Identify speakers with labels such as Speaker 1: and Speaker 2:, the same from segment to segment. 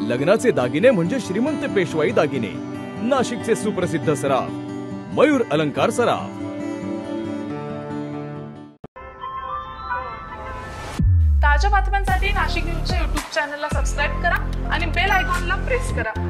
Speaker 1: लग्नाचे दागिने म्हणजे श्रीमंत पेशवाई दागिने, नाशिकचे सुप्रसिद्ध सराफ मयूर अलंकार सराफ।
Speaker 2: ताज्या बातम्यांसाठी नाशिक न्यूजच्या YouTube चॅनलला सबस्क्राइब करा आणि बेल आयकॉनला प्रेस करा।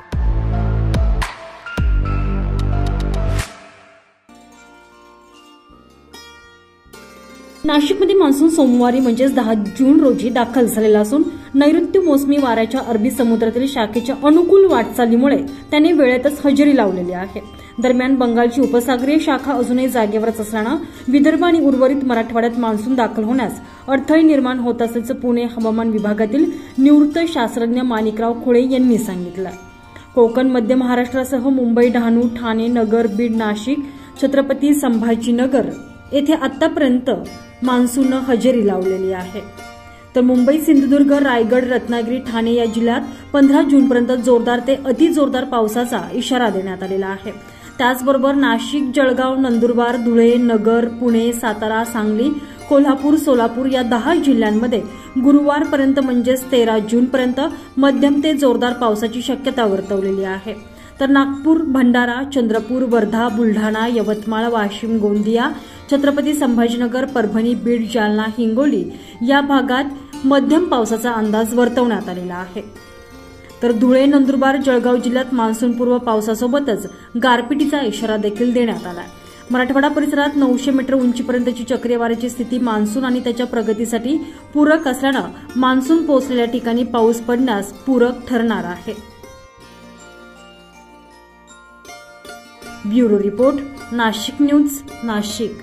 Speaker 3: नाशिकमध्ये मान्सून सोमवारी म्हणजेच 10 जून रोजी दाखल झालेला असून नैऋत्य मोसमी वाऱ्याच्या अरबी समुद्रातील शाखेच्या अनुकूल वाटचालीमुळे त्याने वेळेतच हजेरी लावलेली आहे। दरम्यान बंगालची उपसागरीय शाखा अजूनही जागेवरच असल्याने विदर्भ आणि उर्वरित मराठवाड्यात मान्सून दाखल होण्यास अडथळे निर्माण होत असल्याचं पुणे हवामान विभागातील निवृत्त शास्त्रज्ञ माणिकराव खोळे यांनी सांगितलं। कोकण, मध्य महाराष्ट्रासह मुंबई, डहाणू, ठाणे, नगर, बीड, नाशिक, छत्रपती संभाजीनगर येथे आतापर्यंत मान्सूननं हजेरी लावलेली आहे। तर मुंबई, सिंधुदुर्ग, रायगड, रत्नागिरी, ठाणे या जिल्ह्यात 15 जूनपर्यंत जोरदार ते अतिजोरदार पावसाचा इशारा देण्यात आलेला आहे। त्याचबरोबर नाशिक, जळगाव, नंदुरबार, धुळे, नगर, पुणे, सातारा, सांगली, कोल्हापूर, सोलापूर या 10 जिल्ह्यांमध्ये गुरुवारपर्यंत म्हणजेच 13 जूनपर्यंत मध्यम ते जोरदार पावसाची शक्यता वर्तवलेली आहे। तर नागपूर, भंडारा, चंद्रपूर, वर्धा, बुलढाणा, यवतमाळ, वाशिम, गोंदिया, छत्रपती संभाजीनगर, परभणी, बीड, जालना, हिंगोली या भागात मध्यम पावसाचा अंदाज वर्तवण्यात आलेला आहे। तर धुळे, नंदुरबार, जळगाव जिल्ह्यात मान्सूनपूर्व पावसासोबतच गारपिटीचा इशारा देखील देण्यात आला आहे। मराठवाडा परिसरात 900 मीटर उंचीपर्यंतची चक्रीवादळाची स्थिती मान्सून आणि त्याच्या प्रगतीसाठी पूरक असल्याने मान्सून पोहोचलेल्या ठिकाणी पाऊस पडण्यास पूरक ठरणार आहे। Bureau report, Nashik news, Nashik.